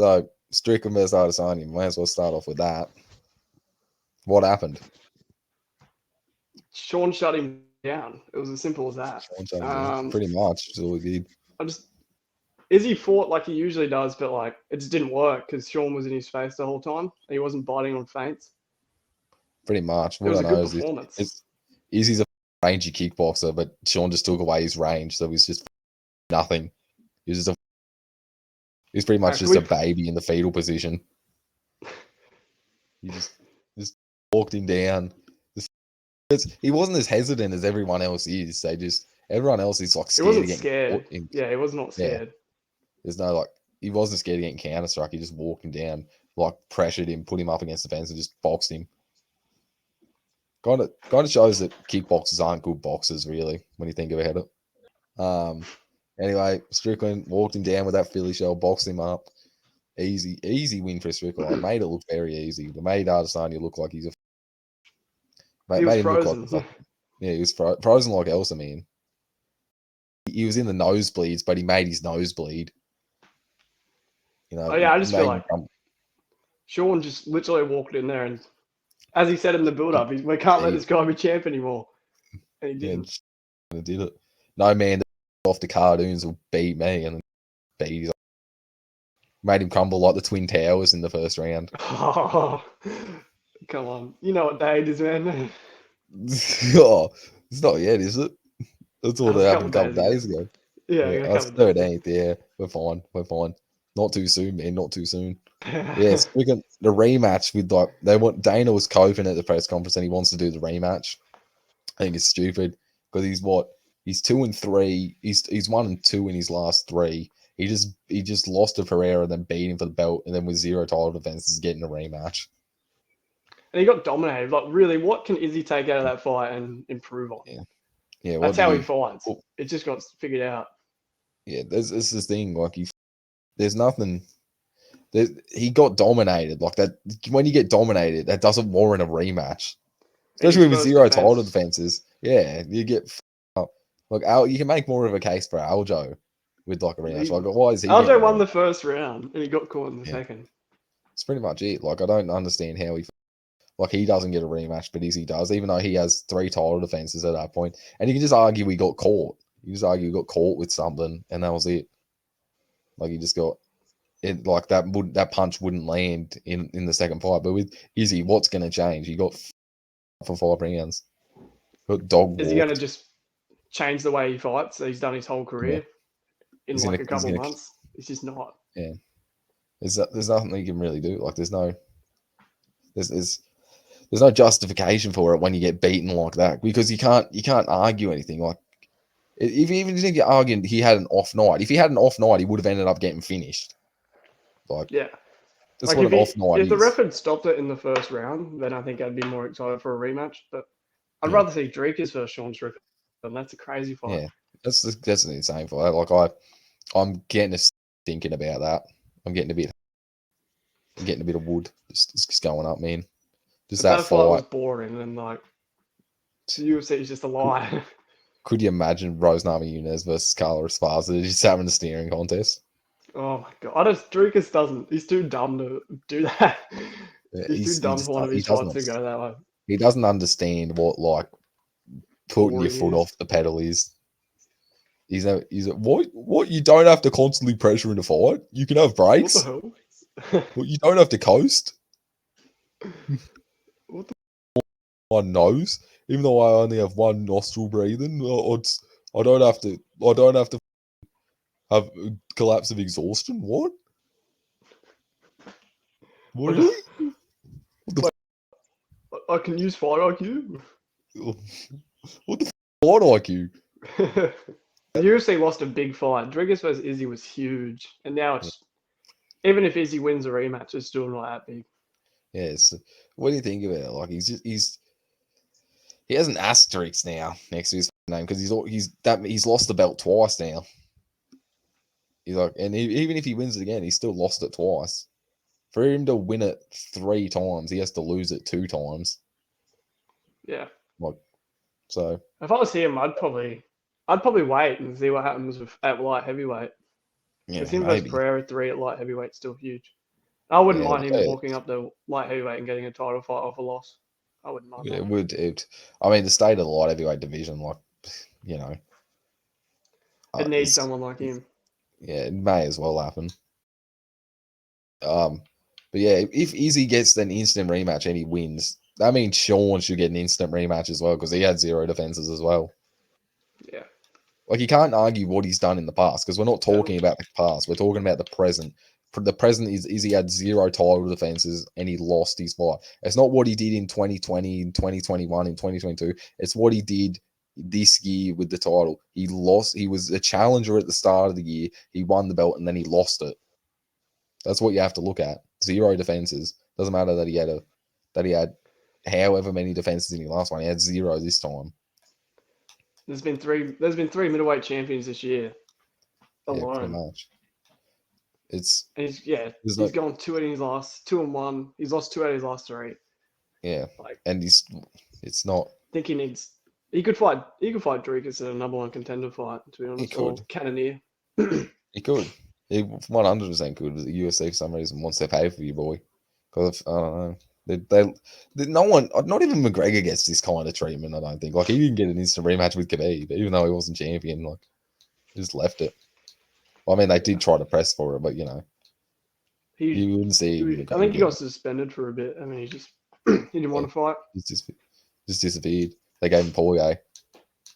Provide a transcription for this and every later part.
So Strickland versus Adesanya. Might as well start off with that. What happened? Sean shut him down. It was as simple as that. Pretty much. That's all he did. Izzy fought like he usually does, but like it just didn't work because Sean was in his face the whole time. He wasn't biting on feints. Pretty much. It What was I a know good is performance. Izzy's a rangy kickboxer, but Sean just took away his range, so he's just nothing. He's pretty much just a baby in the fetal position. He just walked him down. He wasn't as hesitant as everyone else is. Everyone else is like scared. He wasn't scared. Yeah, he was not scared. Yeah. There's no like he wasn't scared of getting counter struck. He just walked him down, like pressured him, put him up against the fence, and just boxed him. Kind of shows that kickboxers aren't good boxers, really, when you think about it. Anyway, Strickland walked him down with that Philly shell, boxed him up. Easy win for Strickland. I made it look very easy. They made Adesanya look like he's a. He was frozen. He was frozen like Elsa, man. He was in the nosebleeds, but he made his nose bleed. You know. Oh yeah, I just feel like Sean just literally walked in there and, as he said in the build-up, we can't let this guy be champ anymore. And he didn't. Yeah, did it. No man off the cartoons will beat me and beat his. Made him crumble like the Twin Towers in the first round. Oh, come on. You know what day it is, man. Oh, it's not yet, is it? That's all that happened a couple days ago. Yeah, that's 13th. Yeah, we're fine. Not too soon, man. Not too soon. Yeah, speaking the rematch with Dana was coping at the press conference and he wants to do the rematch. I think it's stupid because he's 2-3. He's 1-2 in his last 3. He just lost to Pereira, then beat him for the belt, and then with 0 title defenses, getting a rematch. And he got dominated. Like, really, what can Izzy take out of that fight and improve on? Yeah. That's how he fights. It just got figured out. Yeah, this is the thing. Like, there's nothing. He got dominated. Like that. When you get dominated, that doesn't warrant a rematch, especially with 0 title defenses. Yeah, you get. Like you can make more of a case for Aljo with like a rematch. Like, why is he? Aljo won the first round and he got caught in the second. It's pretty much it. Like, I don't understand how he doesn't get a rematch, but Izzy does, even though he has 3 title defenses at that point. And you can just argue he got caught. You just argue he got caught with something, and that was it. Like, he just got it. Like that punch wouldn't land in the second fight. But with Izzy, what's going to change? He got for 5 rounds. Got dog. Is he going to just change the way he fights? He's done his whole career in like a couple months. It's just not. Yeah. There's nothing you can really do. Like, there's no justification for it when you get beaten like that, because you can't argue anything. Like, even if you're arguing he had an off night, if he had an off night, he would have ended up getting finished. Like, yeah, that's like what an off night is. If the ref had stopped it in the first round, then I think I'd be more excited for a rematch. But I'd rather see Dricus versus Sean Strickland. That's a crazy fight. Yeah, that's an insane fight. Like, I'm getting to thinking about that. I'm getting a bit of wood just going up, man. Just that fight was boring, and like UFC is just a lie. Could you imagine Rose Namajunas versus Carla Esparza just having a steering contest? Oh my god! Dricus doesn't. He's too dumb to do that. Yeah, he's too dumb for one of his fights to go that way. He doesn't understand what like putting your foot off the pedal is. He's a what you don't have to constantly pressure in a fight. You can have breaks. What the hell? Well, you don't have to coast. What the? One nose, even though I only have one nostril breathing, I don't have to have a collapse of exhaustion. What? What really? I can use fight IQ. What the fight IQ? The UFC lost a big fight. Dricus versus Izzy was huge, and now it's even if Izzy wins a rematch, it's still not that big. Yes. What do you think of it? Like, he has an asterisk now next to his name because he's lost the belt twice now. He's like, and even if he wins it again, he's still lost it twice. For him to win it 3 times, he has to lose it 2 times. Yeah. Like, so if I was him, I'd probably wait and see what happens at light heavyweight. Because Yeah, him versus maybe. Pereira 3 at light heavyweight still huge. I wouldn't Yeah, mind him like, walking up to light heavyweight and getting a title fight off a loss. I wouldn't mind it that. would. I mean, the state of the light heavyweight division, like, you know, It needs it's someone like him. yeah, it may as well happen. Um, but yeah, if Izzy gets an instant rematch and he wins, that means Sean should get an instant rematch as well because he had 0 defenses as well. Yeah. Like you can't argue what he's done in the past because we're not talking about the past. We're talking about the present. The present is he had 0 title defenses and he lost his fight. It's not what he did in 2020, in 2021, in 2022. It's what he did this year with the title. He lost. He was a challenger at the start of the year. He won the belt and then he lost it. That's what you have to look at. 0 defenses. Doesn't matter that he had however many defenses in the last one. He had 0 this time. There's been three middleweight champions this year Yeah, pretty alone. much. It's And there's he's no gone 2-1. He's lost 2 out of his last 3. yeah, Like, and it's not. I think he could fight Dricus in a number 1 contender fight, to be He honest, or could. Cannonier. He could. He 100% could. The UFC for some reason wants to pay for you, boy. Because I don't know. No one, not even McGregor gets this kind of treatment. I don't think. Like he didn't get an instant rematch with Khabib, even though he wasn't champion. Like he just left it. Well, I mean, they Yeah. did try to press for it, but He, you wouldn't see I McGregor think he getting got it. suspended for a bit. I mean, he just he didn't Yeah, want to fight. just disappeared. They gave him Poirier.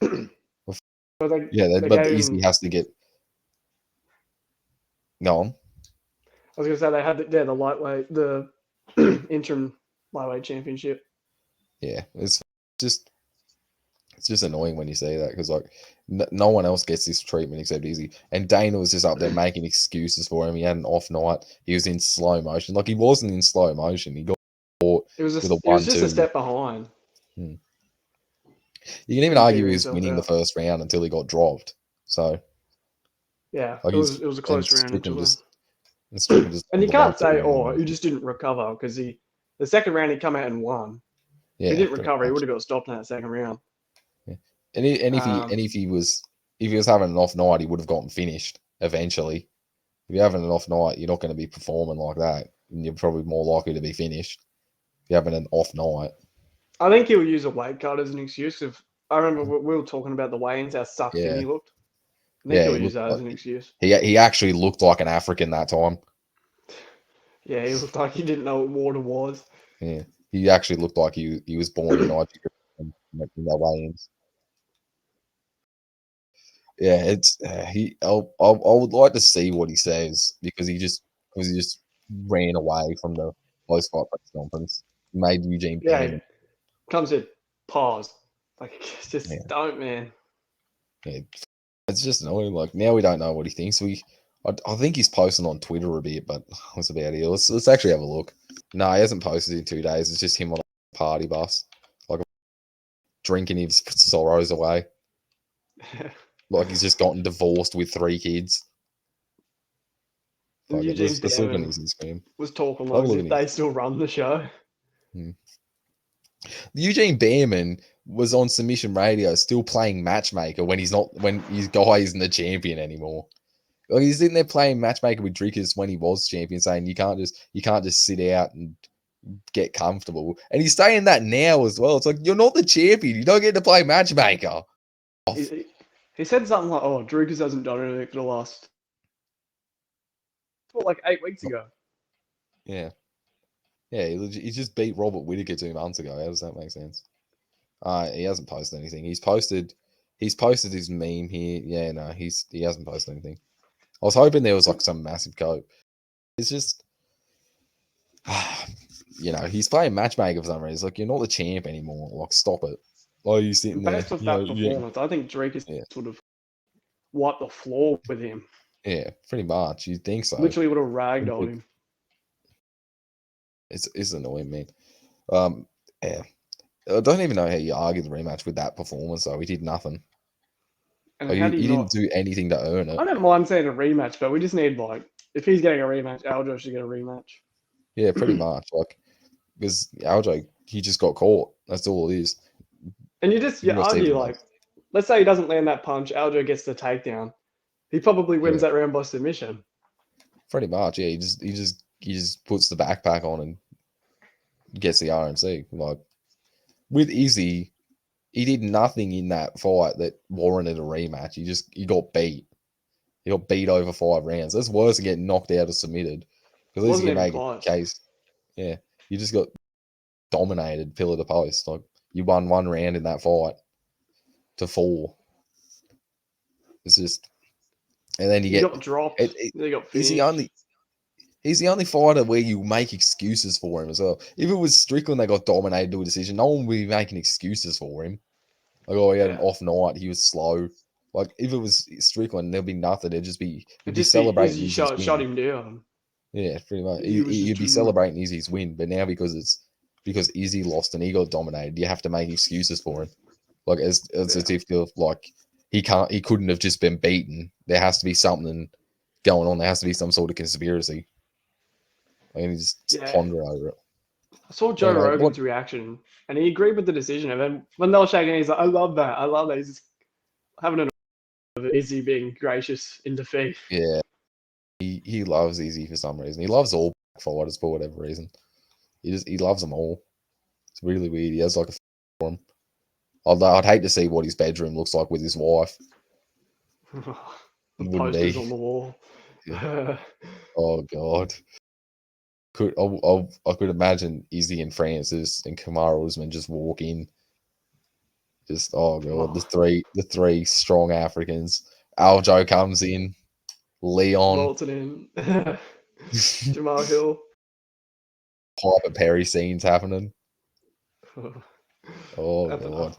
But Yeah, they but gave Izzy him. has to get go on. I was gonna say they had the lightweight, the interim lightweight championship. Yeah, just it's just annoying when you say that because like no one else gets this treatment except Izzy. And Dana was just up there making excuses for him. He had an off night. He was in slow motion. Like he wasn't in slow motion. He got caught with a It was just a 1-2. step behind. Hmm. You can even Couldn't argue figure he was himself winning the out. first round until he got dropped. So Yeah, like it was a and close round until then. Strickland just And you the one can't two say, round. oh, he just didn't recover because the second round he come out and won. If he Yeah, didn't pretty recover, he would much. have got stopped in that second round. Yeah. And if he was having an off night, he would have gotten finished eventually. If you're having an off night, you're not going to be performing like that, and you're probably more likely to be finished if you're having an off night. I think he'll use a weight cut as an excuse. If I remember we were talking about the weigh-ins, how sucked in Yeah, he looked. I think yeah, he'll he use looked that as like an excuse. he actually looked like an African that time. Yeah, he looked like he didn't know what water was. Yeah, he actually looked like he was born in Nigeria in that weigh-ins. Yeah, it's I would like to see what he says because he just ran away from the post fight press conference. He made Eugene Yeah, Bareman. comes in, pause. Like, just Yeah, don't, man. yeah, it's just annoying. Like now we don't know what he thinks. I think he's posting on Twitter a bit, but that's about it. Let's actually have a look. No, he hasn't posted in 2 days. It's just him on a party bus, like drinking his sorrows away. Like he's just gotten divorced with 3 kids. And Fuck it. Eugene Let's look on Bareman his Instagram. was talking Have like a as look if at his. they still run the show. Eugene Bareman was on Submission Radio, still playing matchmaker when his guy isn't the champion anymore. Like he's in there playing matchmaker with Drickers when he was champion, saying you can't just sit out and get comfortable. And he's saying that now as well. It's like you're not the champion. You don't get to play matchmaker. He said something like, "Oh, Drukers hasn't done anything for the last, what, like 8 weeks ago." Yeah, yeah. He just beat Robert Whittaker 2 months ago. How does that make sense? He hasn't posted anything. He's posted his meme here. Yeah, no, he hasn't posted anything. I was hoping there was like some massive cope. It's just, he's playing matchmaker for some reason. It's like you're not the champ anymore. Like, stop it. Why are you sitting And there? based off that performance, I think Drake Yeah, would have wiped the floor with him. yeah, pretty much. You think so? Literally would have ragdolled him. It's annoying, man. Um, yeah. I don't even know how you argue the rematch with that performance. Though he did nothing. And Like how do you he didn't not? do anything to earn it. I don't mind saying a rematch, but we just need, like, if he's getting a rematch, Aljo should get a rematch. Yeah, pretty much. Like because Aljo, he just got caught. That's all it is. And He you received argue, the like, let's say he doesn't land that punch, Aljo gets the takedown. He probably wins Yeah. that round by submission. Pretty much, yeah. He just puts the backpack on and gets the RNC. Like with Izzy, he did nothing in that fight that warranted a rematch. He got beat. He got beat over 5 rounds. That's worse than getting knocked out or submitted. Because at least Wasn't you can even make a close. case. Yeah, you just got dominated, pillar to post. Like you won 1 round in that fight to 4. It's just, and then you He get got dropped. it. He got He's the finished. only. He's the only fighter where you make excuses for him as well. If it was Strickland that got dominated to a decision, no one would be making excuses for him. Like, oh, he had an Yeah. off night, he was slow. Like, if it was Strickland, there'd be nothing. You'd It'd be just be celebrating Izzy Izzy's shut win. him down. Yeah, pretty much. Izzy was just You'd be too. celebrating Izzy's win, but now because Izzy lost and he got dominated, you have to make excuses for him. Like, as Yeah. if you're like he couldn't have just been beaten. There has to be something going on. There has to be some sort of conspiracy. Like, you just Yeah. ponder over it. I saw Joe Anyway, what? Rogan's reaction, and he agreed with the decision. And then when they were shaking, he's like, "I love that. I love that." He's just having an of Izzy being gracious in defeat. Yeah, he loves Izzy for some reason. He loves all fighters for whatever reason. He loves them all. It's really weird. He has like a for him. Although I'd hate to see what his bedroom looks like with his wife. The It wouldn't posters be. on the wall. Yeah. Oh god. I could imagine Izzy and Francis and Kamaru Usman just walk in. Just oh god, Oh, the three strong Africans. Aljo comes in. Leon. Walton in. Jamal Hill. Piper Perry scenes happening. Oh, Oh that's god. enough.